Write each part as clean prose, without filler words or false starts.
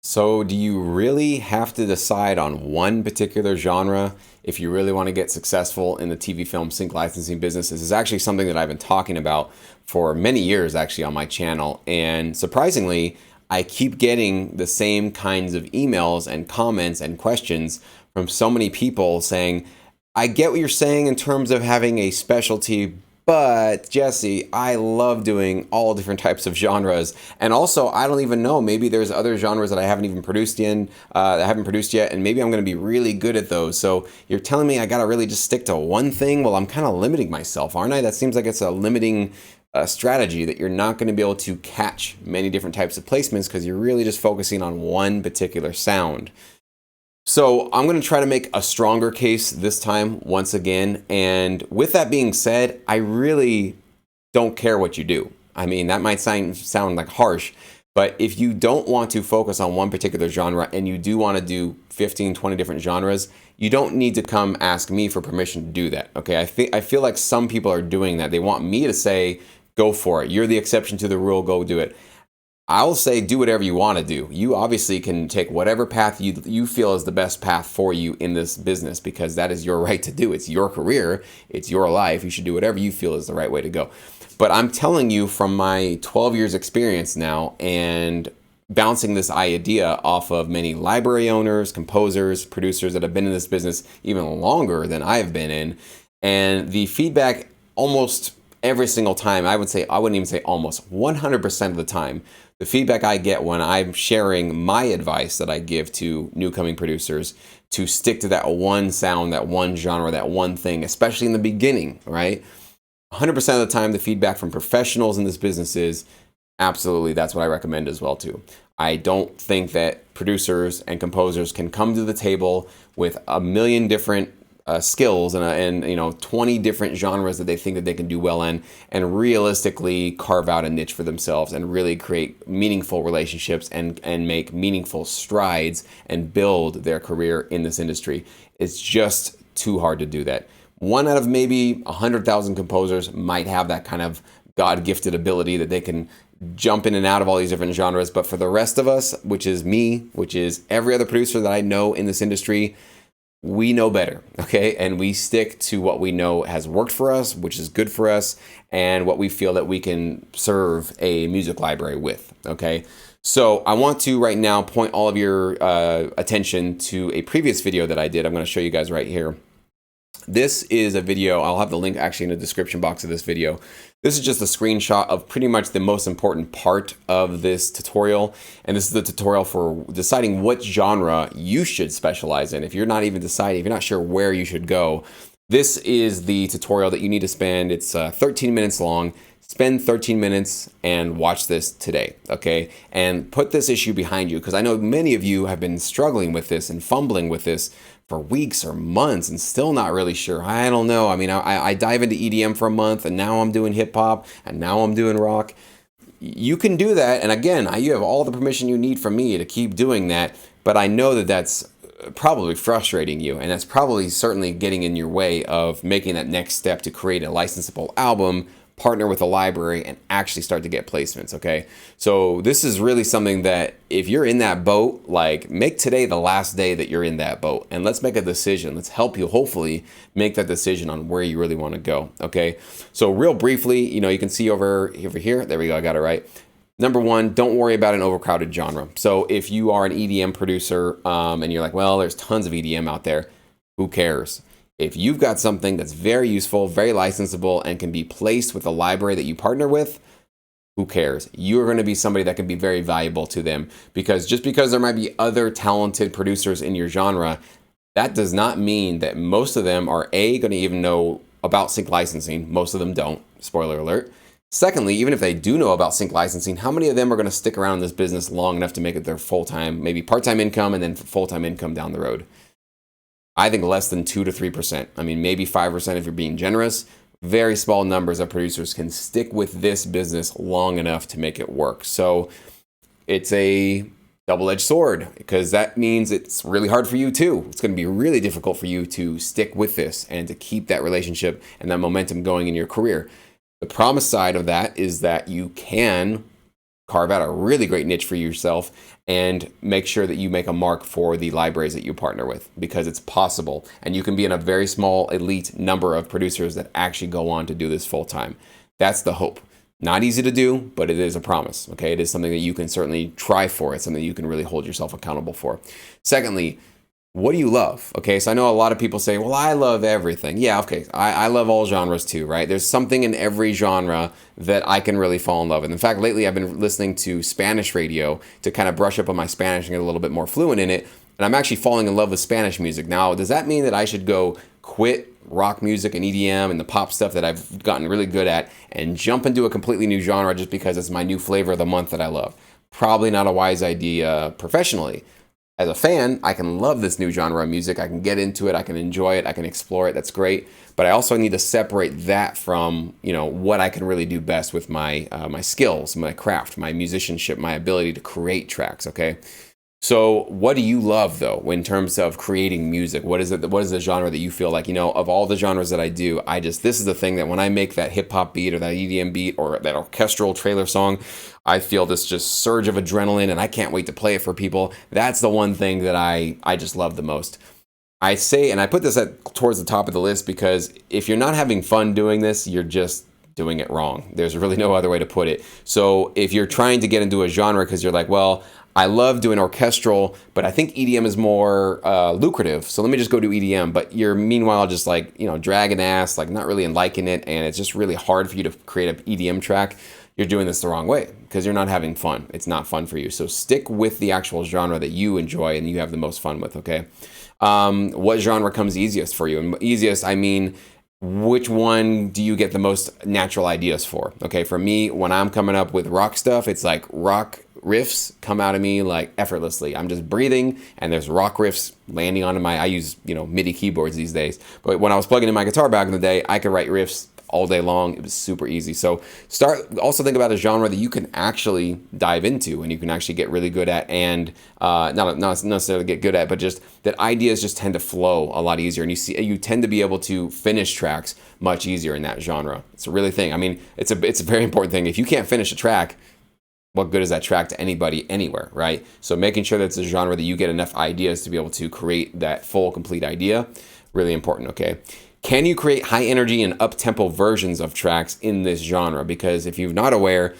So, do you really have to decide on one particular genre if you really want to get successful in the TV film sync licensing business? This is actually something that I've been talking about for many years actually on my channel. And surprisingly, I keep getting the same kinds of emails and comments and questions from so many people saying, I get what you're saying in terms of having a specialty, but Jesse, I love doing all different types of genres, and also I don't even know. Maybe there's other genres that I haven't even produced yet, and maybe I'm going to be really good at those. So you're telling me I got to really just stick to one thing? Well, I'm kind of limiting myself, aren't I? That seems like it's a limiting strategy that you're not going to be able to catch many different types of placements because you're really just focusing on one particular sound. So I'm going to try to make a stronger case this time once again. And with that being said, I really don't care what you do. I mean, that might sound like harsh, but if you don't want to focus on one particular genre and you do want to do 15, 20 different genres, you don't need to come ask me for permission to do that. Okay, I feel like some people are doing that. They want me to say, go for it. You're the exception to the rule, go do it. I'll say do whatever you want to do. You obviously can take whatever path you feel is the best path for you in this business because that is your right to do. It's your career. It's your life. You should do whatever you feel is the right way to go. But I'm telling you from my 12 years experience now and bouncing this idea off of many library owners, composers, producers that have been in this business even longer than I've been in. And the feedback almost every single time, I wouldn't even say almost 100% of the time, the feedback I get when I'm sharing my advice that I give to new coming producers to stick to that one sound, that one genre, that one thing, especially in the beginning, right? 100% of the time, the feedback from professionals in this business is absolutely, that's what I recommend as well too. I don't think that producers and composers can come to the table with a million different skills and 20 different genres that they think that they can do well in and realistically carve out a niche for themselves and really create meaningful relationships and make meaningful strides and build their career in this industry. It's just too hard to do that. One out of maybe 100,000 composers might have that kind of God-gifted ability that they can jump in and out of all these different genres. But for the rest of us, which is me, which is every other producer that I know in this industry, we know better, okay? And we stick to what we know has worked for us, which is good for us, and what we feel that we can serve a music library with, okay? So I want to right now point all of your attention to a previous video that I did. I'm going to show you guys right here. This is a video, I'll have the link actually in the description box of this video. This is just a screenshot of pretty much the most important part of this tutorial. And this is the tutorial for deciding what genre you should specialize in. If you're not even deciding, if you're not sure where you should go, this is the tutorial that you need to spend. It's 13 minutes long. Spend 13 minutes and watch this today, okay? And put this issue behind you because I know many of you have been struggling with this and fumbling with this for weeks or months and still not really sure. I don't know. I mean, I dive into EDM for a month and now I'm doing hip hop and now I'm doing rock. You can do that. And again, you have all the permission you need from me to keep doing that. But I know that that's probably frustrating you. And that's probably certainly getting in your way of making that next step to create a licensable album, partner with a library, and actually start to get placements, okay? So this is really something that if you're in that boat, like make today the last day that you're in that boat and let's make a decision. Let's help you hopefully make that decision on where you really want to go, okay? So real briefly, you can see over here, there we go, I got it right. Number one, don't worry about an overcrowded genre. So if you are an EDM producer and you're like, well, there's tons of EDM out there, who cares? If you've got something that's very useful, very licensable, and can be placed with a library that you partner with, who cares? You're going to be somebody that can be very valuable to them because just because there might be other talented producers in your genre, that does not mean that most of them are going to even know about sync licensing. Most of them don't, spoiler alert. Secondly, even if they do know about sync licensing, how many of them are going to stick around in this business long enough to make it their full-time, maybe part-time income and then full-time income down the road? I think less than 2 to 3%. I mean, maybe 5% if you're being generous. Very small numbers of producers can stick with this business long enough to make it work. So it's a double-edged sword because that means it's really hard for you too. It's going to be really difficult for you to stick with this and to keep that relationship and that momentum going in your career. The promise side of that is that you can carve out a really great niche for yourself and make sure that you make a mark for the libraries that you partner with, because it's possible. And you can be in a very small elite number of producers that actually go on to do this full time. That's the hope. Not easy to do, but it is a promise. Okay, it is something that you can certainly try for. It's something you can really hold yourself accountable for. Secondly, what do you love? Okay, so I know a lot of people say, well, I love everything. Yeah, okay, I love all genres too, right? There's something in every genre that I can really fall in love with. In fact, lately I've been listening to Spanish radio to kind of brush up on my Spanish and get a little bit more fluent in it. And I'm actually falling in love with Spanish music. Now, does that mean that I should go quit rock music and EDM and the pop stuff that I've gotten really good at and jump into a completely new genre just because it's my new flavor of the month that I love? Probably not a wise idea professionally. As a fan, I can love this new genre of music. I can get into it. I can enjoy it. I can explore it. That's great. But I also need to separate that from, what I can really do best with my my skills, my craft, my musicianship, my ability to create tracks. Okay. So what do you love though in terms of creating music? What is it? What is the genre that you feel like, of all the genres that I do, this is the thing that when I make that hip hop beat or that EDM beat or that orchestral trailer song, I feel this just surge of adrenaline and I can't wait to play it for people. That's the one thing that I just love the most. I say, and I put this towards the top of the list because if you're not having fun doing this, you're just doing it wrong. There's really no other way to put it. So if you're trying to get into a genre because you're like, well, I love doing orchestral, but I think EDM is more lucrative. So let me just go do EDM. But you're meanwhile just like, dragging ass, like not really liking it. And it's just really hard for you to create an EDM track. You're doing this the wrong way because you're not having fun. It's not fun for you. So stick with the actual genre that you enjoy and you have the most fun with, okay? What genre comes easiest for you? And easiest, I mean, which one do you get the most natural ideas for? Okay, for me, when I'm coming up with rock stuff, it's like rock riffs come out of me like effortlessly. I'm just breathing and there's rock riffs landing onto I use, MIDI keyboards these days. But when I was plugging in my guitar back in the day, I could write riffs all day long. It was super easy. So also think about a genre that you can actually dive into and you can actually get really good at and not necessarily get good at, but just that ideas just tend to flow a lot easier. And you tend to be able to finish tracks much easier in that genre. It's a really thing. I mean, it's a very important thing. If you can't finish a track, what good is that track to anybody anywhere, right? So making sure that it's a genre that you get enough ideas to be able to create that full, complete idea, really important, okay? Can you create high energy and up-tempo versions of tracks in this genre? Because if you're not aware,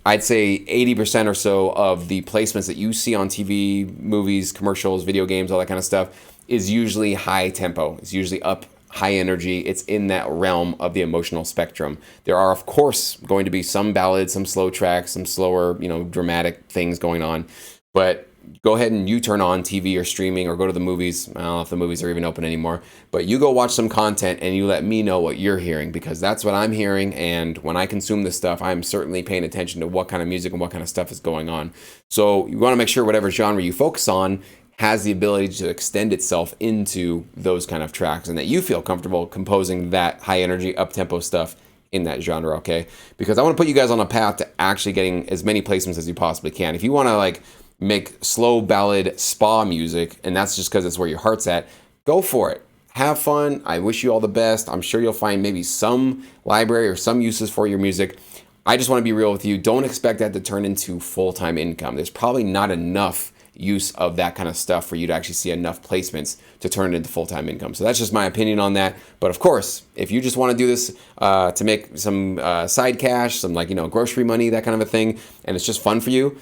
I'd say 80% or so of the placements that you see on TV, movies, commercials, video games, all that kind of stuff is usually high tempo. It's usually up, high energy. It's in that realm of the emotional spectrum. There are, of course, going to be some ballads, some slow tracks, some slower, dramatic things going on. But go ahead and you turn on TV or streaming or go to the movies. I don't know if the movies are even open anymore. But you go watch some content and you let me know what you're hearing because that's what I'm hearing. And when I consume this stuff, I'm certainly paying attention to what kind of music and what kind of stuff is going on. So you want to make sure whatever genre you focus on has the ability to extend itself into those kind of tracks and that you feel comfortable composing that high energy up-tempo stuff in that genre, okay? Because I want to put you guys on a path to actually getting as many placements as you possibly can. If you want to make slow ballad spa music and that's just because it's where your heart's at, go for it. Have fun. I wish you all the best. I'm sure you'll find maybe some library or some uses for your music. I just want to be real with you. Don't expect that to turn into full-time income. There's probably not enough use of that kind of stuff for you to actually see enough placements to turn it into full-time income. So that's just my opinion on that. But of course, if you just want to do this to make some side cash, some grocery money, that kind of a thing, and it's just fun for you,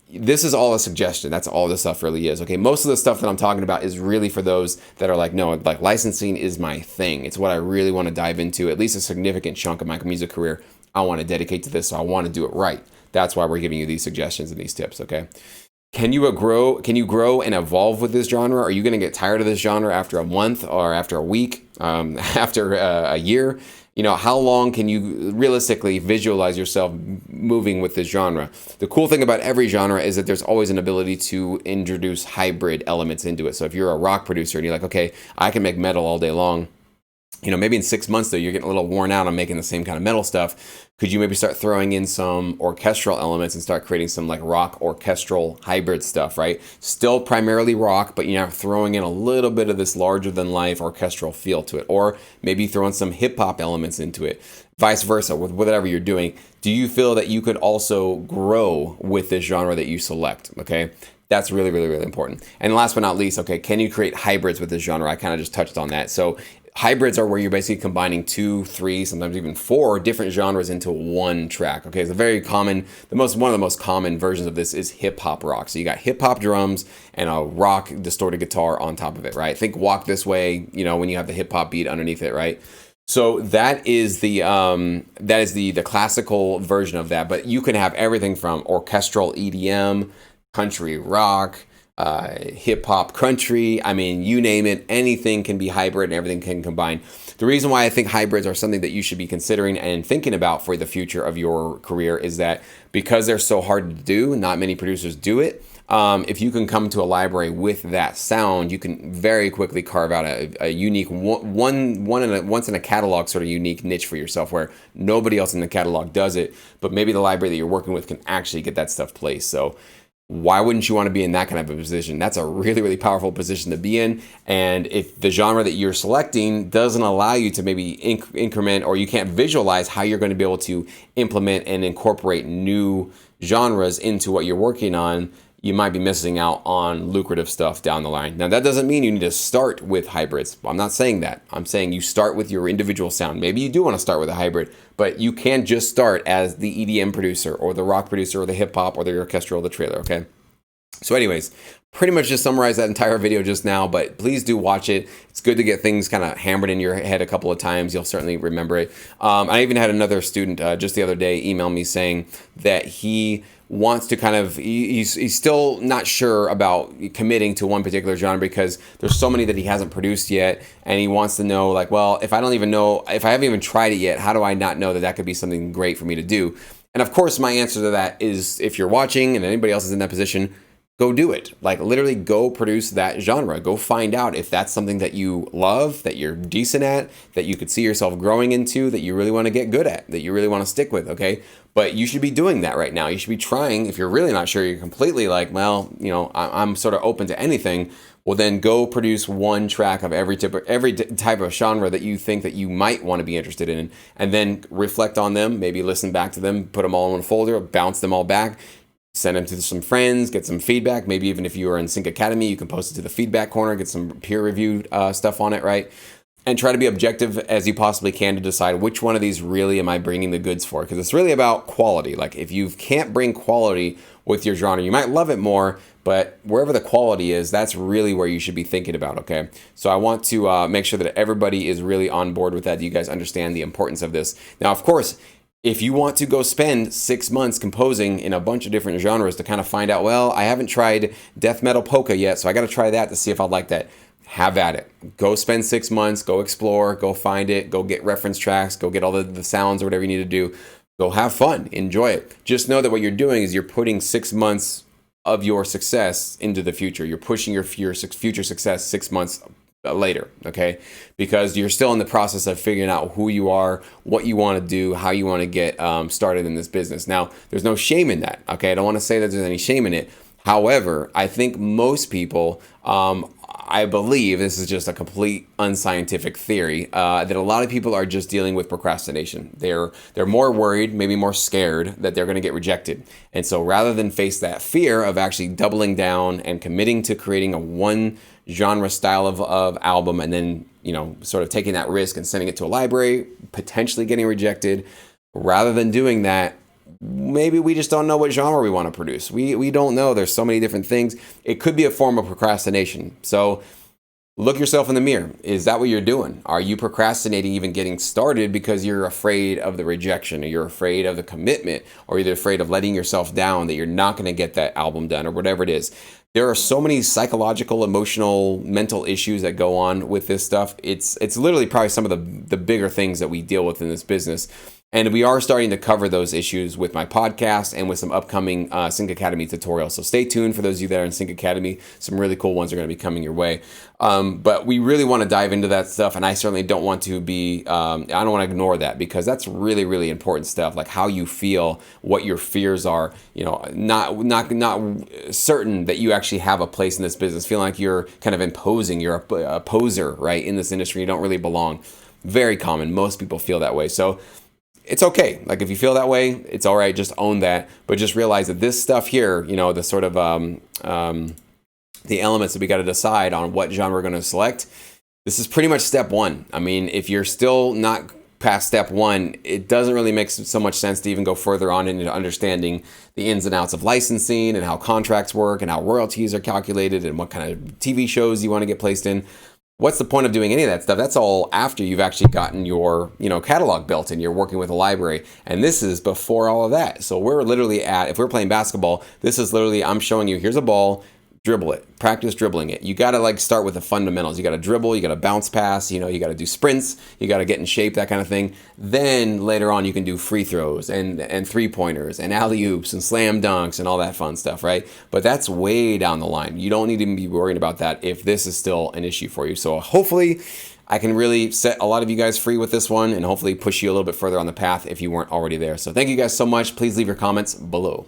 this is all a suggestion. That's all this stuff really is. Okay, most of the stuff that I'm talking about is really for those that are no, licensing is my thing. It's what I really want to dive into. At least a significant chunk of my music career I want to dedicate to this, so I want to do it right. That's why we're giving you these suggestions and these tips, okay? Can you grow and evolve with this genre? Are you going to get tired of this genre after a month or after a week, after a year? How long can you realistically visualize yourself moving with this genre? The cool thing about every genre is that there's always an ability to introduce hybrid elements into it. So if you're a rock producer and you're like, okay, I can make metal all day long, maybe in 6 months though, you're getting a little worn out on making the same kind of metal stuff. Could you maybe start throwing in some orchestral elements and start creating some rock orchestral hybrid stuff, right? Still primarily rock, but throwing in a little bit of this larger than life orchestral feel to it. Or maybe throwing some hip hop elements into it. Vice versa, with whatever you're doing, do you feel that you could also grow with this genre that you select? Okay, that's really, really, really important. And last but not least, okay, can you create hybrids with this genre? I kind of just touched on that. So hybrids are where you're basically combining 2, 3, sometimes even 4 different genres into one track. Okay, it's a very common, one of the most common versions of this is hip hop rock. So you got hip hop drums and a rock distorted guitar on top of it, right? Think Walk This Way, when you have the hip hop beat underneath it, right? So that is the classical version of that. But you can have everything from orchestral EDM, country rock, hip hop country. I mean, you name it, anything can be hybrid and everything can combine. The reason why I think hybrids are something that you should be considering and thinking about for the future of your career is that because they're so hard to do, not many producers do it. If you can come to a library with that sound, you can very quickly carve out a unique once in a catalog sort of unique niche for yourself where nobody else in the catalog does it, but maybe the library that you're working with can actually get that stuff placed. So why wouldn't you want to be in that kind of a position? That's a really, really powerful position to be in. And if the genre that you're selecting doesn't allow you to maybe increment, or you can't visualize how you're going to be able to implement and incorporate new genres into what you're working on, you might be missing out on lucrative stuff down the line. Now, that doesn't mean you need to start with hybrids. I'm not saying that. I'm saying you start with your individual sound. Maybe you do want to start with a hybrid, but you can't just start as the EDM producer or the rock producer or the hip hop or the orchestral or the trailer, okay? So anyways, pretty much just summarized that entire video just now, but please do watch it. It's good to get things kind of hammered in your head a couple of times. You'll certainly remember it. I even had another student just the other day email me saying that he wants to he's still not sure about committing to one particular genre because there's so many that he hasn't produced yet, and he wants to know, like, well, if I haven't even tried it yet, how do I not know that that could be something great for me to do? And of course, my answer to that is, if you're watching and anybody else is in that position, go do it. Like, literally go produce that genre. Go find out if that's something that you love, that you're decent at, that you could see yourself growing into, that you really want to get good at, that you really want to stick with, okay? But you should be doing that right now. You should be trying. If you're really not sure, you're completely like, well, I'm sort of open to anything. Well, then go produce one track of every type of genre that you think that you might want to be interested in, and then reflect on them, maybe listen back to them, put them all in a folder, bounce them all back, send them to some friends, get some feedback. Maybe even if you are in Sync Academy, you can post it to the feedback corner, get some peer-reviewed stuff on it, right? And try to be objective as you possibly can to decide which one of these really am I bringing the goods for? Because it's really about quality. Like, if you can't bring quality with your genre, you might love it more, but wherever the quality is, that's really where you should be thinking about, okay? So I want to make sure that everybody is really on board with that. You guys understand the importance of this. Now, of course, if you want to go spend 6 months composing in a bunch of different genres to kind of find out, well, I haven't tried death metal polka yet, so I got to try that to see if I like that. Have at it. Go spend 6 months, go explore, go find it, go get reference tracks, go get all the sounds or whatever you need to do. Go have fun, enjoy it. Just know that what you're doing is you're putting 6 months of your success into the future. You're pushing your future success 6 months later, okay? Because you're still in the process of figuring out who you are, what you want to do, how you want to get started in this business. Now, there's no shame in that, okay? I don't want to say that there's any shame in it. However, I think most people, I believe, this is just a complete unscientific theory, that a lot of people are just dealing with procrastination. They're more worried, maybe more scared that they're going to get rejected. And so rather than face that fear of actually doubling down and committing to creating a one genre style of album, and then, sort of taking that risk and sending it to a library, potentially getting rejected, rather than doing that, maybe we just don't know what genre we want to produce. We don't know. There's so many different things. It could be a form of procrastination. So look yourself in the mirror. Is that what you're doing? Are you procrastinating even getting started because you're afraid of the rejection, or you're afraid of the commitment, or you're afraid of letting yourself down, that you're not going to get that album done, or whatever it is? There are so many psychological, emotional, mental issues that go on with this stuff. It's literally probably some of the bigger things that we deal with in this business. And we are starting to cover those issues with my podcast and with some upcoming Sync Academy tutorials. So stay tuned for those of you that are in Sync Academy. Some really cool ones are going to be coming your way. But we really want to dive into that stuff. And I certainly don't want to I don't want to ignore that, because that's really, really important stuff. Like how you feel, what your fears are, not certain that you actually have a place in this business, feeling like you're kind of imposing, you're a poser, right, in this industry. You don't really belong. Very common. Most people feel that way. So it's okay. Like if you feel that way, it's all right. Just own that. But just realize that this stuff here, the sort of the elements that we got to decide on what genre we're going to select. This is pretty much step one. I mean, if you're still not past step one, it doesn't really make so much sense to even go further on into understanding the ins and outs of licensing and how contracts work and how royalties are calculated and what kind of TV shows you want to get placed in. What's the point of doing any of that stuff? That's all after you've actually gotten your, catalog built and you're working with a library. And this is before all of that. So we're literally if we're playing basketball, this is literally, I'm showing you, here's a ball, dribble it, practice dribbling it. You got to start with the fundamentals. You got to dribble, you got to bounce pass, you got to do sprints, you got to get in shape, that kind of thing. Then later on you can do free throws and 3-pointers and alley-oops and slam dunks and all that fun stuff, right? But that's way down the line. You don't need to be worrying about that if this is still an issue for you. So hopefully I can really set a lot of you guys free with this one and hopefully push you a little bit further on the path if you weren't already there. So thank you guys so much. Please leave your comments below.